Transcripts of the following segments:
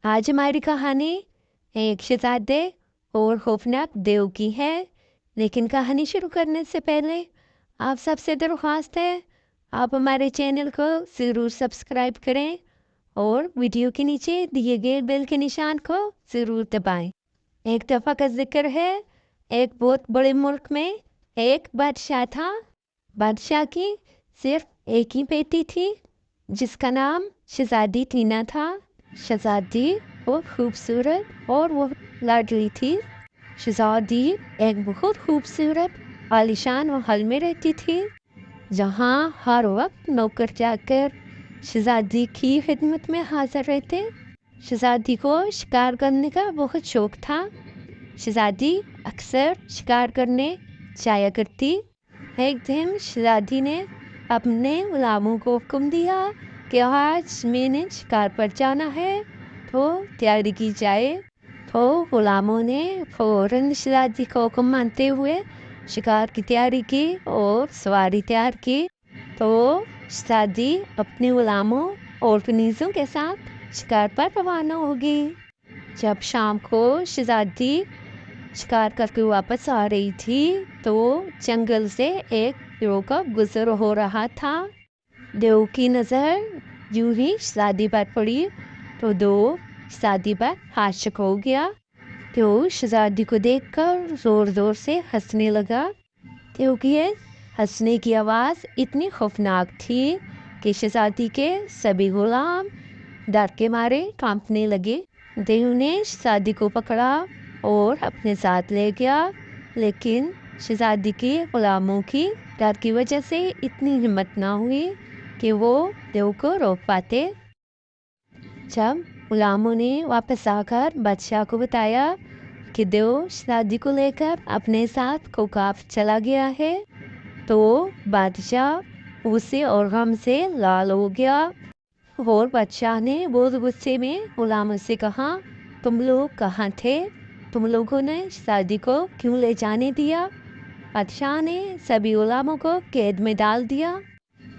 आज हमारी कहानी एक शहजादे और खौफनाक देव की है। लेकिन कहानी शुरू करने से पहले आप सबसे दरख्वास्त है आप हमारे चैनल को ज़रूर सब्सक्राइब करें और वीडियो के नीचे दिए गए बेल के निशान को ज़रूर दबाएं। एक दफ़ा का जिक्र है, एक बहुत बड़े मुल्क में एक बादशाह था। बादशाह की सिर्फ एक ही बेटी थी जिसका नाम शहजादी टीना था। शहजादी वो खूबसूरत और वो लाडली थी। शहजादी एक बहुत खूबसूरत आलीशान महल में रहती थी, जहाँ हर वक्त नौकर जाकर शहजादी की खिदमत में हाजिर रहते। शहजादी को शिकार करने का बहुत शौक था। शहजादी अक्सर शिकार करने जाया करती। एक दिन शहजादी ने अपने गुलामों को हुक्म दिया कि आज मैंने शिकार पर जाना है, तो तैयारी की जाए। तो गुलामों ने फौरन शहजादी को हुक्म मानते हुए शिकार की तैयारी की और सवारी तैयार की। तो शहजादी अपने गुलामों और कनीज़ों के साथ शिकार पर रवाना होगी। जब शाम को शहजादी शिकार करके वापस आ रही थी, तो जंगल से एक गिरोह का गुजर हो रहा था। देव की नज़र यूं ही शहजादी पर पड़ी तो दो शहजादी पर आशिक हो गया। तो शहजादी को देखकर ज़ोर ज़ोर से हंसने लगा। तो की हंसने की आवाज़ इतनी खौफनाक थी कि शहजादी के सभी गुलाम डर के मारे कांपने लगे। देव ने शहजादी को पकड़ा और अपने साथ ले गया, लेकिन शहजादी के गुलामों की डर की वजह से इतनी हिम्मत ना हुई कि वो देव को रोक पाते। जब गुलामों ने वापस आकर बादशाह को बताया कि देव शहजादी को लेकर अपने साथ कोकाफ चला गया है, तो बादशाह गुस्से और गम से लाल हो गया। और बादशाह ने बहुत गुस्से में गुलामों से कहा, तुम लोग कहाँ थे? तुम लोगों ने शहजादी को क्यों ले जाने दिया? बादशाह ने सभी गुलामों को कैद में डाल दिया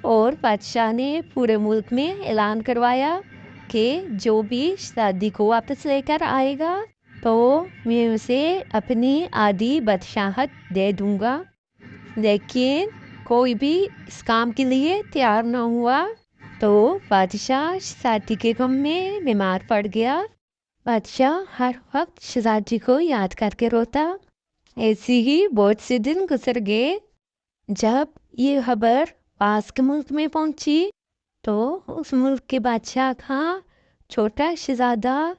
और बादशाह ने पूरे मुल्क में ऐलान करवाया कि जो भी शहजादी को वापस लेकर आएगा, तो मैं उसे अपनी आधी बादशाहत दे दूंगा। लेकिन कोई भी इस काम के लिए तैयार न हुआ, तो बादशाह शहजादी के गम में बीमार पड़ गया। बादशाह हर वक्त शहजादी को याद करके रोता। ऐसे ही बहुत से दिन गुजर गए। जब ये खबर पास के मुल्क में पहुंची, तो उस मुल्क के बादशाह का छोटा शहजादा,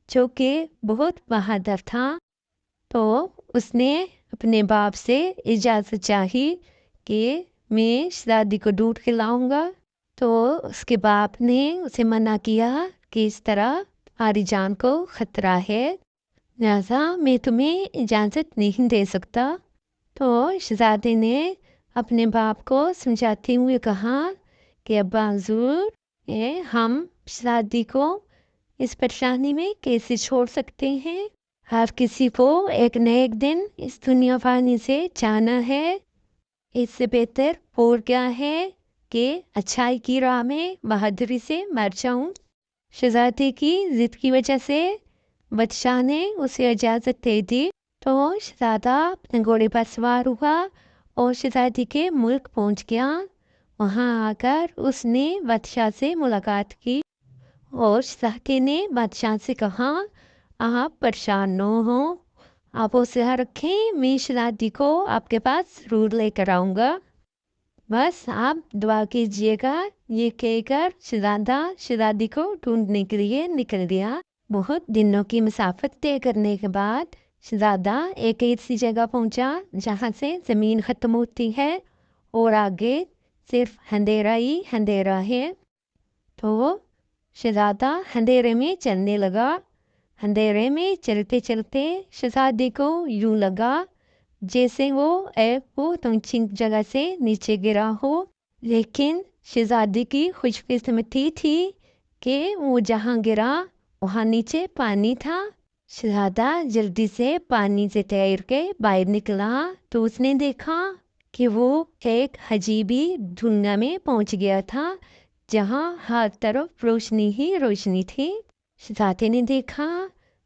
जो कि बहुत बहादुर था, तो उसने अपने बाप से इजाज़त चाही कि मैं शहजादी को दूध खिलाऊंगा। तो उसके बाप ने उसे मना किया कि इस तरह तुम्हारी जान को खतरा है, लिहाजा मैं तुम्हें इजाज़त नहीं दे सकता। तो शहजादे ने अपने बाप को समझाते हुए कहा कि अब्बा हुज़ूर, हम शहजादी को इस परेशानी में कैसे छोड़ सकते हैं? हर किसी को एक न एक दिन इस दुनिया फानी से जाना है। इससे बेहतर और क्या है कि अच्छाई की राह में बहादुरी से मर जाऊं। शहजादी की जिद की वजह से बादशाह ने उसे इजाज़त दे दी। तो शहजादा अपने घोड़े पर सवार हुआ और शहजादी के मुल्क पहुंच गया। वहां आकर उसने बादशाह से मुलाकात की और शहजादी ने बादशाह से कहा, आप परेशान न हो, आप हौसला रखें, मैं शहजादी को आपके पास ज़रूर लेकर आऊँगा। बस आप दुआ कीजिएगा। ये कहकर शहजादी को ढूंढने के लिए निकल गया। बहुत दिनों की मुसाफत तय करने के बाद शहजादा एक ऐसी जगह पहुंचा जहां से ज़मीन ख़त्म होती है और आगे सिर्फ अंधेरा ही अंधेरा है। तो शहजादा अंधेरे में चलने लगा। अंधेरे में चलते चलते शहजादे को यूं लगा जैसे वो एक बहुत ऊंची जगह से नीचे गिरा हो। लेकिन शहजादी की खुशकिस्मती थी कि वो जहाँ गिरा वहाँ नीचे पानी था। शहजादा जल्दी से पानी से तैर के बाहर निकला तो उसने देखा कि वो एक अजीबी दुनिया में पहुंच गया था, जहाँ हर तरफ रोशनी ही रोशनी थी। शहजादे ने देखा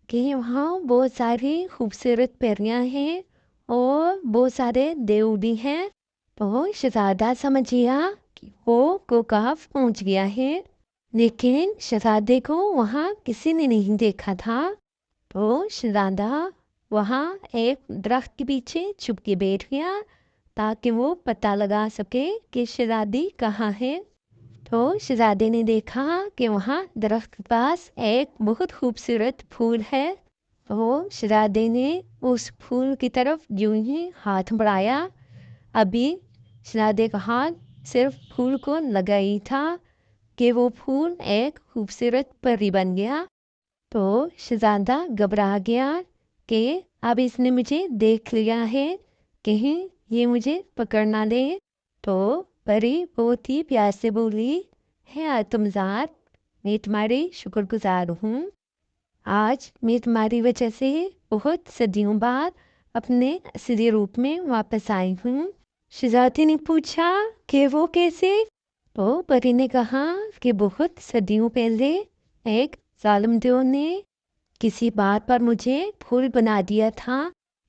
कि वहाँ बहुत सारी खूबसूरत परियां हैं और बहुत सारे देव भी हैं। तो शहजादा समझ गया कि वो गोकाफ पहुंच गया है, लेकिन शहजादे को वहाँ किसी ने नहीं देखा था। तो शहजादा वहाँ एक दरख्त के पीछे छुप के बैठ गया ताकि वो पता लगा सके कि शहजादी कहाँ है। तो शहजादे ने देखा कि वहाँ दरख्त के पास एक बहुत खूबसूरत फूल है। तो शहजादे ने उस फूल की तरफ यूं ही हाथ बढ़ाया। अभी शहजादे का हाथ सिर्फ फूल को लगा ही था कि वो फूल एक खूबसूरत परी बन गया। तो शहजादा घबरा गया कि अब इसने मुझे देख लिया है, कहीं ये मुझे पकड़ ना ले। तो परी बहुत ही प्यार से बोली, है आत्मजात, मैं तुम्हारी शुक्रगुजार हूँ। आज मैं तुम्हारी वजह से बहुत सदियों बाद अपने असली रूप में वापस आई हूँ। शहजादी ने पूछा कि वो कैसे? तो परी ने कहा कि बहुत सदियों पहले एक जालिम देव ने किसी बात पर मुझे फूल बना दिया था।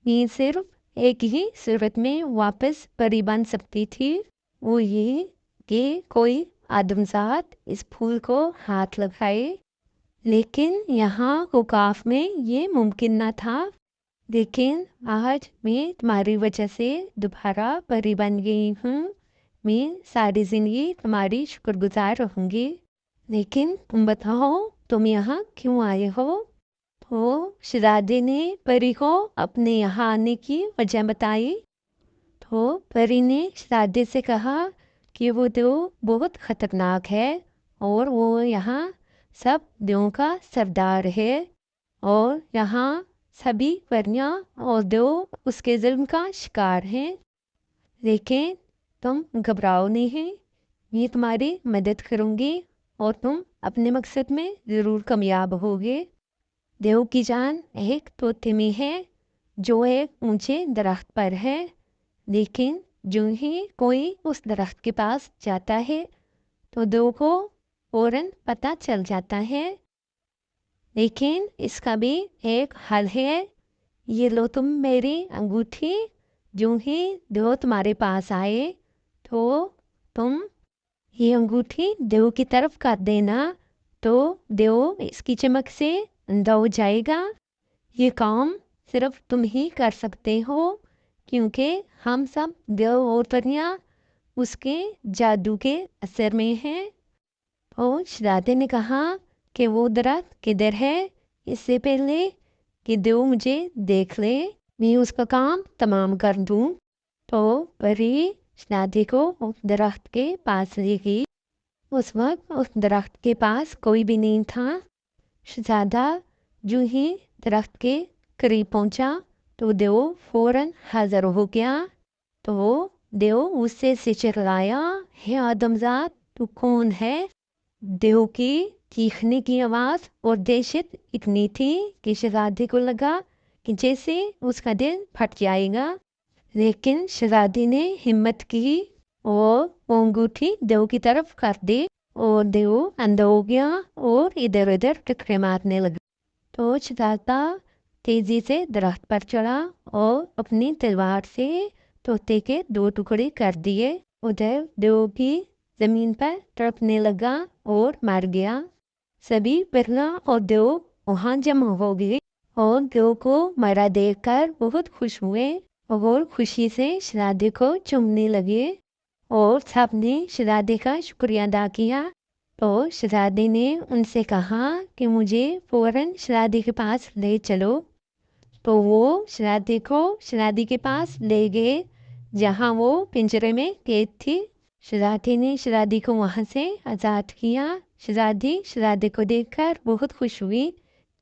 मैं सिर्फ एक ही सूरत में वापस परी बन सकती थी, वो ये कि कोई आदमजात इस फूल को हाथ लगाए। लेकिन यहाँ गोकाफ में ये मुमकिन न था। लेकिन आज मैं तुम्हारी वजह से दोबारा परी बन गई हूँ। मैं सारी जिंदगी तुम्हारी शुक्रगुजार रहूँगी। लेकिन तुम बताओ, तुम यहाँ क्यों आए हो? तो शहजादे ने परी को अपने यहाँ आने की वजह बताई। तो परी ने शहजादे से कहा कि वो देव बहुत खतरनाक है और वो यहाँ सब देवों का सरदार है और यहाँ सभी परियां और देव उसके जुल्म का शिकार हैं। लेकिन तुम घबराओ नहीं, मैं तुम्हारी मदद करूँगी और तुम अपने मकसद में ज़रूर कामयाब होगे। देव की जान एक तोते में है जो एक ऊंचे दरख्त पर है, लेकिन जो ही कोई उस दरख्त के पास जाता है तो देव को फौरन पता चल जाता है। लेकिन इसका भी एक हल है। ये लो तुम मेरी अंगूठी, जो ही देव तुम्हारे पास आए तो तुम ये अंगूठी देव की तरफ कर देना, तो देव इसकी चमक से अंधा हो जाएगा। ये काम सिर्फ तुम ही कर सकते हो, क्योंकि हम सब देव और परियां उसके जादू के असर में हैं। और शहजादे ने कहा कि वो दरख्त किधर है, इससे पहले कि देव मुझे देख ले मैं उसका काम तमाम कर दूं। तो परी शहजादे को उस दरख्त के पास ले गई। उस वक्त उस दरख्त के पास कोई भी नहीं था। शहजादा जो ही दरख्त के करीब पहुंचा तो देव फौरन हाजिर हो गया। तो देव उससे से चिल्लाया, हे आदमजात, तू कौन है? देव की चीखने की आवाज़ और दहशत इतनी थी कि शहजादे को लगा कि जैसे उसका दिल फट जाएगा। लेकिन शहजादी ने हिम्मत की और वो अंगूठी देव की तरफ कर दी और देव अंधा हो गया और इधर उधर टकरे मारने लगा। तो शहजादा तेजी से दरख्त पर चढ़ा और अपनी तलवार से तोते के 2 टुकड़े कर दिए। उधर देव भी जमीन पर तड़पने लगा और मर गया। सभी परियां और देव वहाँ जमा हो गए और देव को मरा देखकर बहुत खुश हुए और खुशी से शहजादे को चूमने लगे और सबने शहजादे का शुक्रिया अदा किया। तो शहजादे ने उनसे कहा कि मुझे फौरन शहजादे के पास ले चलो। तो वो शहजादे को शहजादी के पास ले गए जहाँ वो पिंजरे में कैद थी। शहजादे ने शहजादी को वहाँ से आज़ाद किया। शहजादी शहजादे को देखकर बहुत खुश हुई,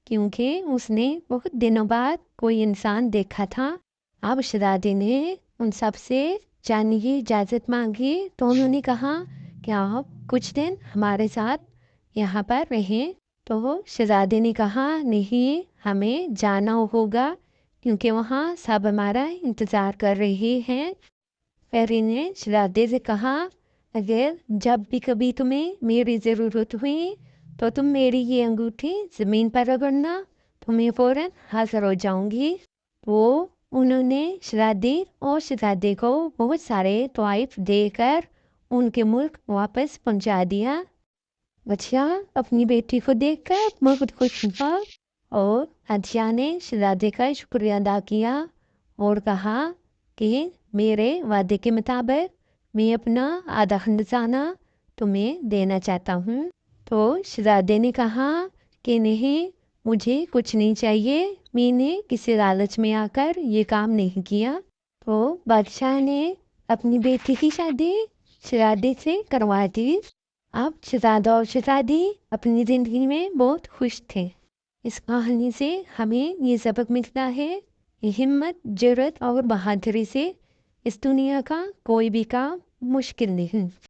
क्योंकि उसने बहुत दिनों बाद कोई इंसान देखा था। अब शहजादी ने उन सब से जाने की इजाज़त मांगी। तो उन्होंने कहा कि आप कुछ दिन हमारे साथ यहाँ पर रहें। तो शहजादे ने कहा, नहीं, हमें जाना होगा क्योंकि वहाँ सब हमारा इंतज़ार कर रहे हैं। परी ने शहजादे से कहा, अगर जब भी कभी तुम्हें मेरी ज़रूरत हुई تو تم میری یہ انگوٹھی زمین پر رگڑنا، تو میں فوراً حاضر ہو جاؤں گی۔ وہ انہوں نے شہزادی اور شہزادے کو بہت سارے تحائف دے کر ان کے ملک واپس پہنچا دیا۔ بادشاہ اپنی بیٹی کو دیکھ کر بہت خوش ہوا اور بادشاہ نے شہزادے کا شکریہ ادا کیا اور کہا کہ میرے وعدے کے مطابق میں اپنا آدھا خزانہ تمہیں دینا چاہتا ہوں۔ تو شہزادے نے کہا کہ نہیں، مجھے کچھ نہیں چاہیے، میں نے کسی لالچ میں آ کر یہ کام نہیں کیا۔ تو بادشاہ نے اپنی بیٹی کی شادی شہزادے سے کروا دی۔ اب شہزادہ اور شہزادی اپنی زندگی میں بہت خوش تھے۔ اس کہانی سے ہمیں یہ سبق ملتا ہے کہ ہمت، جرأت اور بہادری سے اس دنیا کا کوئی بھی کام مشکل نہیں۔